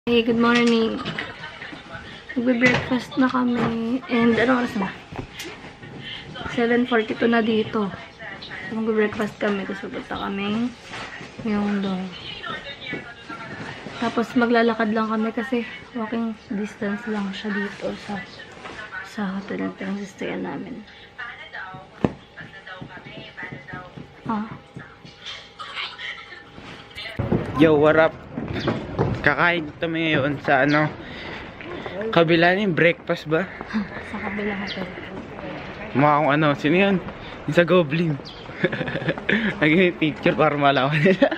Hey, good morning. Magbe-breakfast na kami. And ano oras na? 7:42 na dito. So, magbe-breakfast kami. Tapos pupunta kami Myeongdong. Tapos maglalakad lang kami kasi walking distance lang siya dito sa hotel na pinag-stayan namin. Yo, what up? Kakain kami ngayon sa kabila ni breakfast ba? Sa kabilang hotel. Mukha akong sino yun? Yung sa Goblin. Naging picture para malaman nila.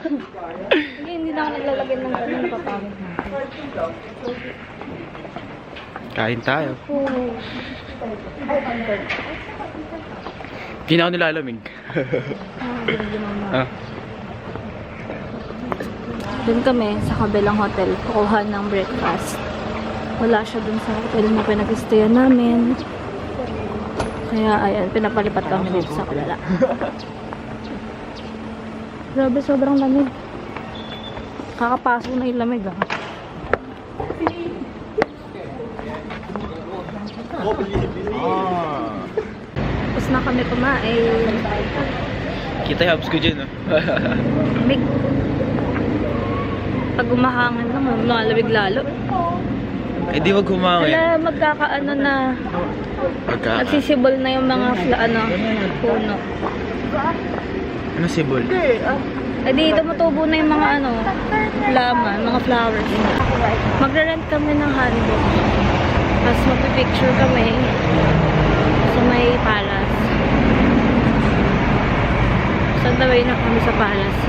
Hindi na ako naglalagay ng ganun, napapagod natin. Kain tayo. Hindi na ako nilalamig. Doon kami sa kabilang hotel, kukuha ng breakfast. Wala siya dun sa hotel na pinag-stayan namin. Kaya ayan, pinapalipat kami dito sa kabila. Grabe, sobrang lamig. Kakapasok na yung lamig Tapos na kami kumain. Kita yung abs ko dyan, Lamig. Pag umahangin naman, lumalabig lalo. Eh di wag humangin. Wala, magkakaano na. Nagsisibol na yung mga puno. Ano sibol? Eh di, tumutubo na yung mga laman, mga flowers. Magre-rent kami ng Hanok. Tapos magpipicture kami sa may palace. So, taway na kami sa palace.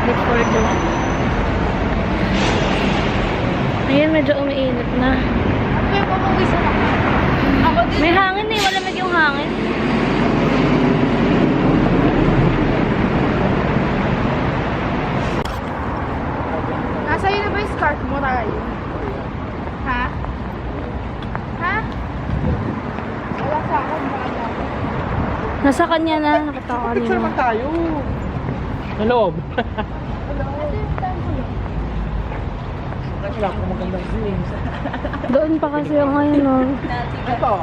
Look forward to that. Ayan, medyo umiinit na. May hangin eh, malamig yung hangin. Nasa iyo na ba yung scarf mo tayo? Ha? Ha? Wala sa akin, wala. Nasa kanya na, nakatawa niya. Picture man tayo. Sa loob. Wala akong magandang views. Doon pa kasi yung ngayon, Ito.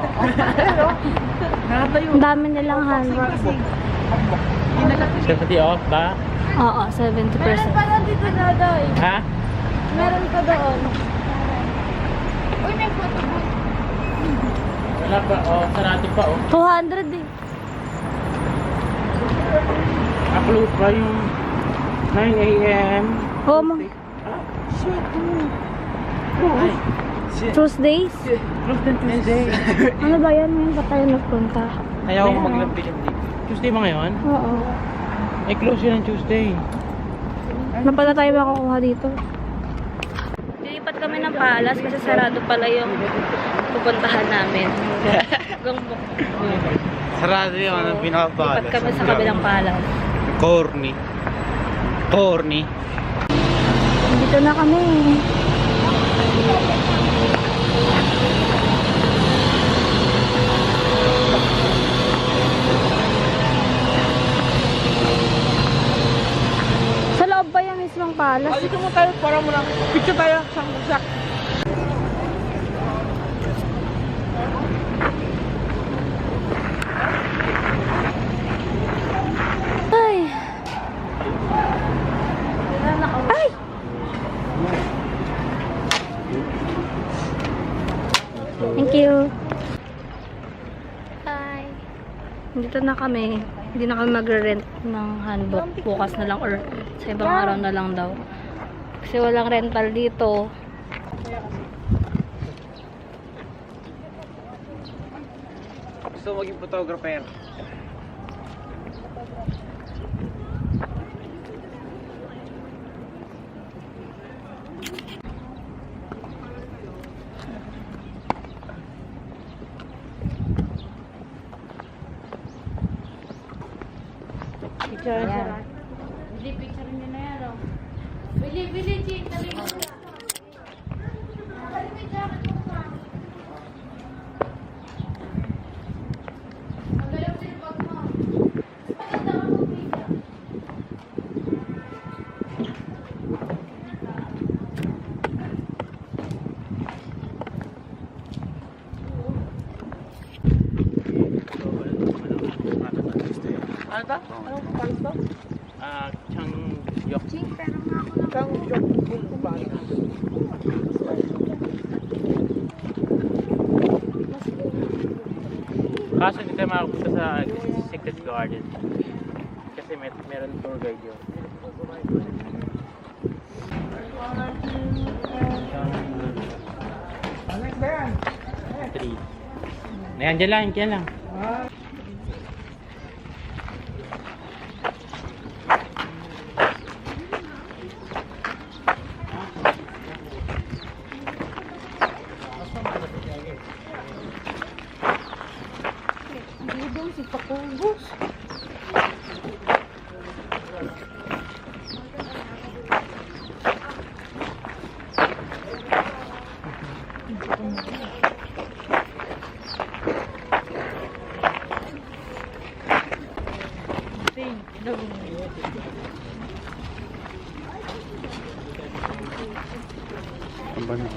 Nakatayo. Ang dami nilang handbag. Safety off ba? Oo, 70%. Meron pa lang dito na doon. Ha? Meron pa doon. Uy, may photo booth. Wala pa, sarado pa 200 eh. Upload pa yung 9 AM. Oh, Shit. Tuesdays? Close din Tuesday. Ano ba yan? Ngayon pa tayo nagpunta? Ayaw ko maglampitin dito. Tuesday ba ngayon? Oo. Eh, close yun ang Tuesday. Ano pala tayo makukuha dito? Lilipat kami ng palace kasi sarado pala yung pupuntahan namin. Hanggang Sarado yun, ang pinakabalas. lipat kami sa kabilang palace. Corny. Corny. Dito na kami. Sa loob ba yung mismong palace? Dito mo tayo, para mo lang. Picture tayo. Sak. Ay! Ay! Thank you. Bye. Dito na kami. Hindi na kami magre-rent ng handbook. Bukas na lang or sa ibang araw na lang daw. Kasi walang rental dito. Gusto maging photographer. Picture. Bili, picture nyo na yan, oh. Bili, Jane. Dali mo na. Dali mo yung jacket mo pa. Ang galing mo yung bag mo. Ano to? Anong palace to? Changdeokgung. Changdeokgung ba? Kaso hindi tayo makapunta sa Secret Garden. Kasi meron tour guide yun. Three. Ayan, dyan lang. Budong si Pakubos. Ang banho.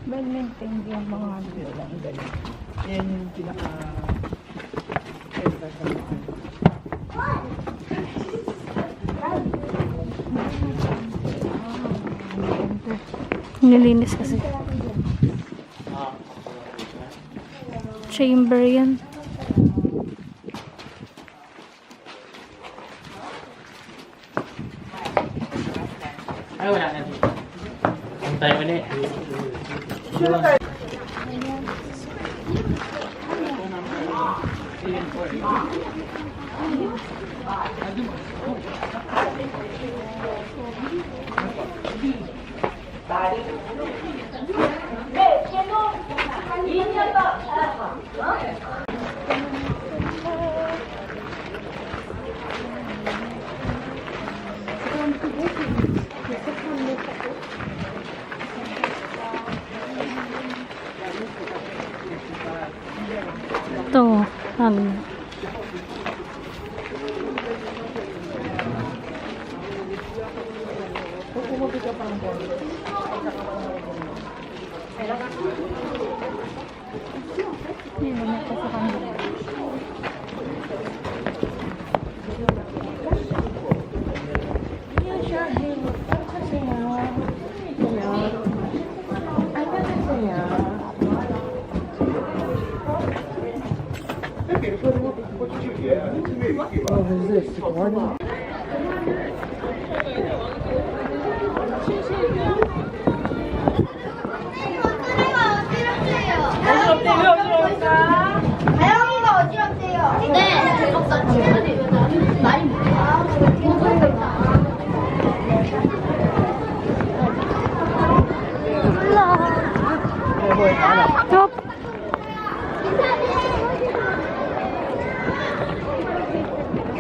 Well-maintain yung mga lang ganun. Yan yung pinaka... Nilinis kasi. Chamber yan. Ay, wala na dito. Ang tayo ulit. Ito, ano. What is this? Garden? 다영이가 어지럽대요. 네. 나 친구들이 왜 나는 많이 Stop!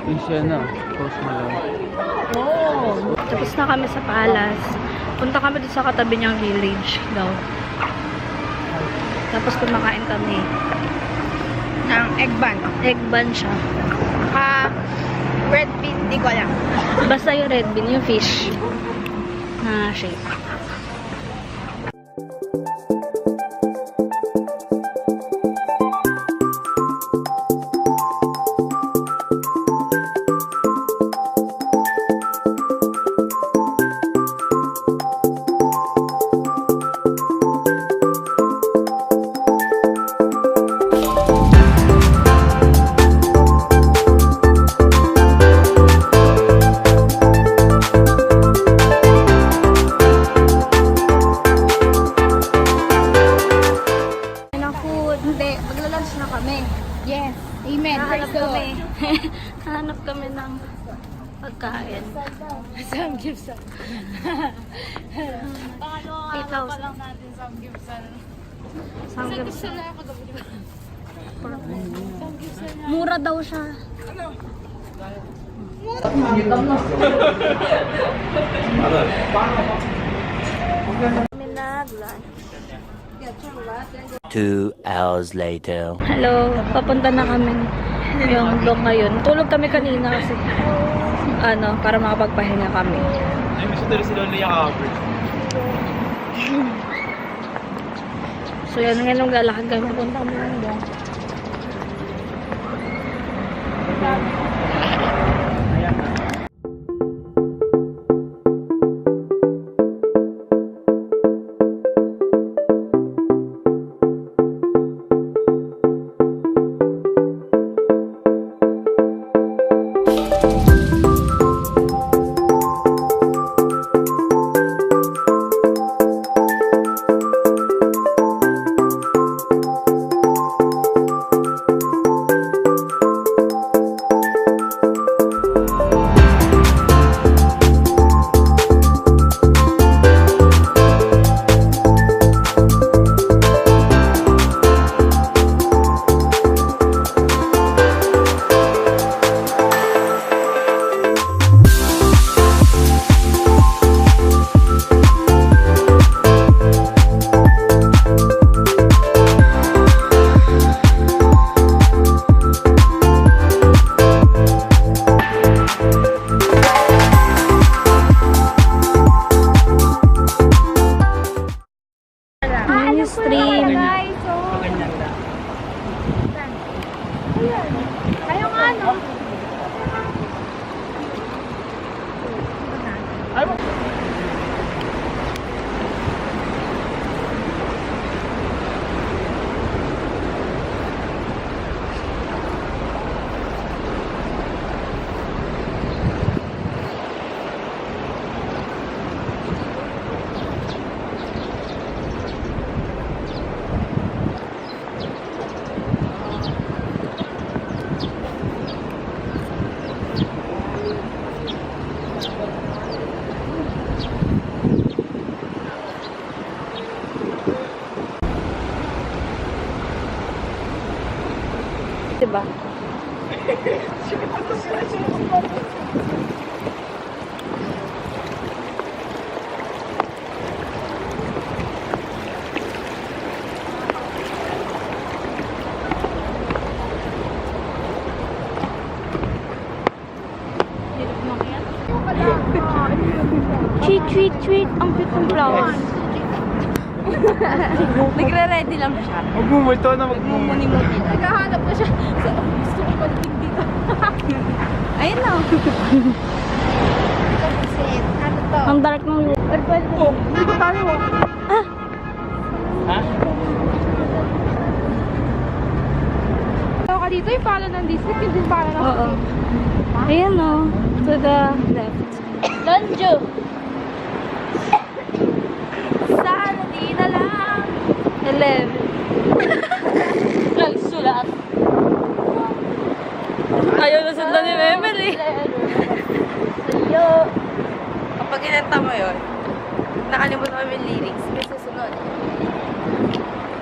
Asia na. Post Malone. Tapos na kami sa palace. Punta kami dito sa katabi niyang village daw. Tapos kumakain kami. Ng egg bun. Egg bun siya. Red bean, di ko alam. Basta yung red bean, yung fish na shape. Yes. Amen. Hahanap Praise the kami. Lord. Hahanap kami ng pagkain. Samgyeopsal. 8,000. lang natin samgyeopsal. Samgyeopsal. na ako gabi. Mura daw siya. Kami nag-lunch. 2 hours later. Hello, papunta na kami Myeongdong ngayon. Tulog kami kanina kasi para makapagpahinga kami. Ay, gusto tuloy si Lolo yakapin. So yan, ngayon lalakad kami papunta kami Myeongdong. Stream. Ayaw nga, no? Diba? Tweet, tweet, tweet. Ang cute ng flowers. Nagre-ready lang siya. Magmumulto na Mumuni-muni. Naghahanap na siya. Gusto ko palitin dito. Ayun na. Ano to? Ang dark ng lugar. Oh, dito tayo. Ha? Tayo ka dito, yung pala ng district, yung din pala ng Oo. Ayan o. To the left. Danjo! Sana di na lang. 11. Nagsulat. Ayaw na sundan ni Emily. Sa'yo. Kapag kinanta mo yun, nakalimutan mo yung lyrics, may susunod.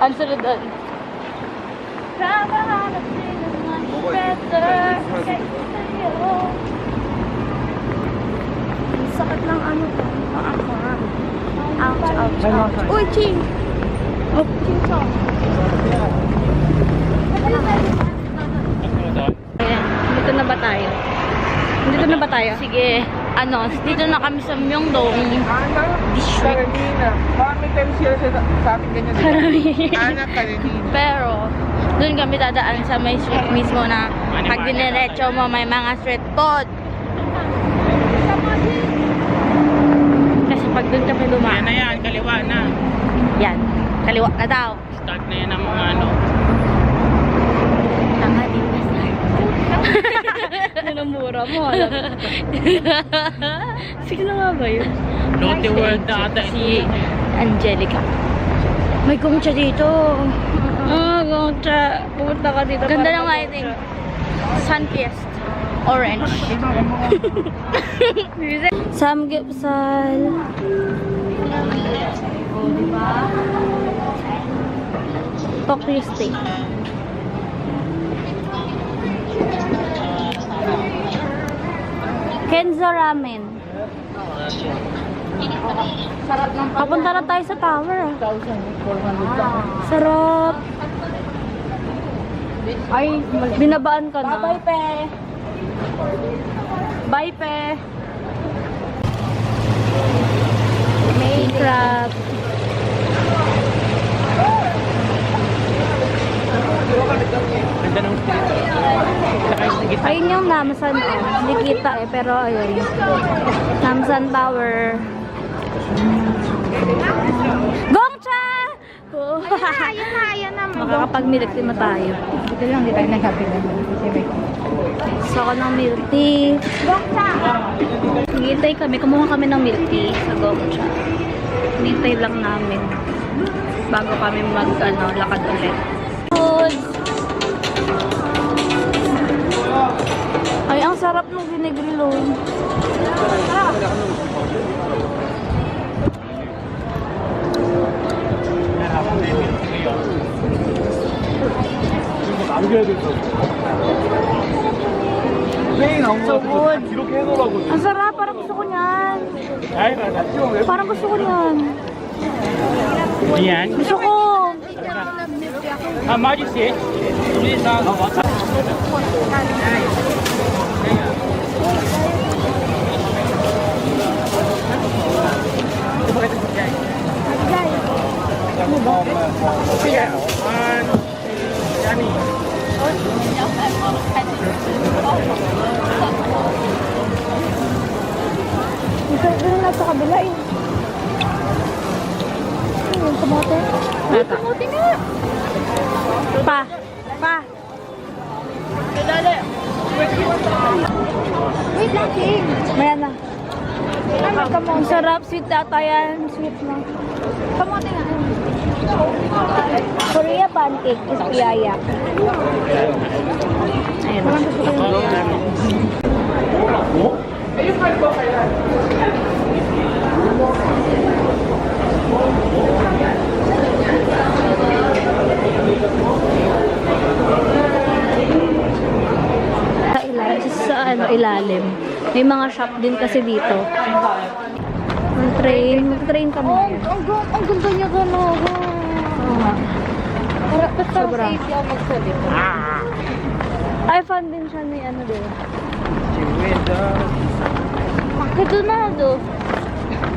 Ang sunod doon. Kakahanap din naman better sa'yo. Ang sakit ng ano to. Ang ako nga. Ouch, ouch, ouch. Uy, Ching! Oh, Ching song. Ayan, dito na ba tayo? Dito na ba tayo? Sige. Dito na kami sa Myeongdong District. Bakit kami sila sa ating ganyan? Anak ka rin. Pero, doon kami dadaan sa may street mismo na pag diniretso mo may mga street food. Kasi pag doon kami Yan dumaan. na yan, kaliwa na. Yan. Kaliwa na daw. Start na yan ang mga ano. Tanga din na start. Nanamura mo. Alam mo. Sige na nga ba yun? Lotte World na ata. Si Angelica. May gongcha dito. Gongcha. Pumunta ka dito. Ganda ng lighting. Sun Fiesta. Orange. Samgyeopsal. Oh, diba? Tokyo Steak. Kenzo Ramen. Sarap ng Papunta na tayo sa tower. Sarap. Ay, Binabaan ka na. bye, pe. Bye, pe. May crab. Ganda ng Ayun yung Namsan. Hindi kita eh, pero ayun. Namsan Tower. Gongcha! Oh. Ayan na. Makakapag-milk tea na tayo. Ito lang, di tayo nag-happy na. Gusto ko ng milk tea. Gongcha! Hintay kami. Kumuha kami ng milk tea sa Gongcha. Hintay lang namin. Bago kami lakad ulit. Ay, ang sarap ng ginigrilo. So good. Ang sarap, parang gusto ko niyan. Parang gusto ko niyan. Yan. Gusto ko. How much is it? Ito na sa kabila eh. Yung kamote. Yung kamote nga. Pa. Wait lang, King. Maya na. Ay, magkamote. Ang sarap. Sweet ata yan. Sweet na. Kamote nga. Korea pancake is piyaya. Ayun. Sa ilalim. May mga shop din kasi dito. Mag-train kami. Ang ganda niya gano'n. Oo nga. Sobra. Ay, fun din siya ni ano din. Ito na do.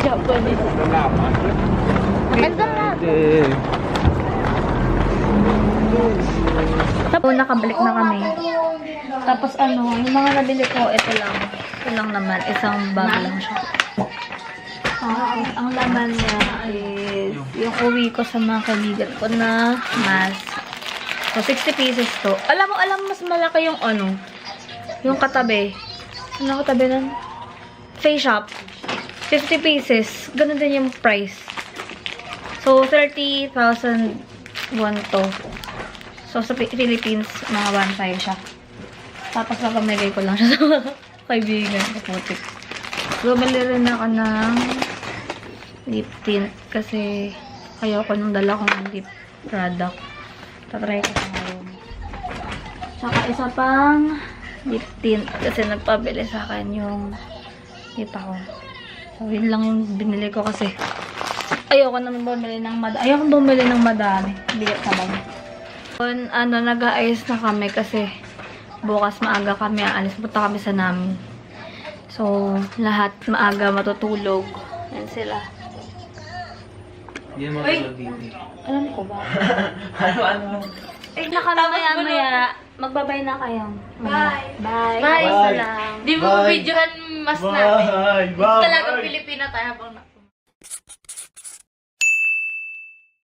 Japanese. Ganda na. Tapos nakabalik na kami. Tapos yung mga nabili ko, ito lang. Ito lang naman. Isang bag lang siya. Ang laman niya is yung uwi ko sa mga kaibigan ko na mask. So, 60 pieces to. Alam mo, mas malaki yung yung katabi. Ano katabi nun? Face shop. 50 pieces. Ganun din yung price. So, 30,000 won to. So, sa Philippines, mga 1.5 siya. Tapos napamigay ko lang siya sa mga kaibigan. Kaputik. Bumili rin ako ng lip tint kasi ayaw ko nung dala kong lip product. Tatry ko sa ngayon. Saka isa pang lip tint kasi nagpabili sa akin yung lip ako. So, yun lang yung binili ko kasi ayoko naman bumili ng madami. Ayoko bumili ng madami. Bigat naman. Nag-aayos na kami kasi bukas maaga kami aalis. Punta kami sa namin. So, lahat maaga matutulog. Yan sila. Ay! Alam ko ba? Ano? Maya. Magbabay na kayo. Bye. Bye. Bye. Isa lang. Di mo videohan mas natin. Talagang Pilipina tayo habang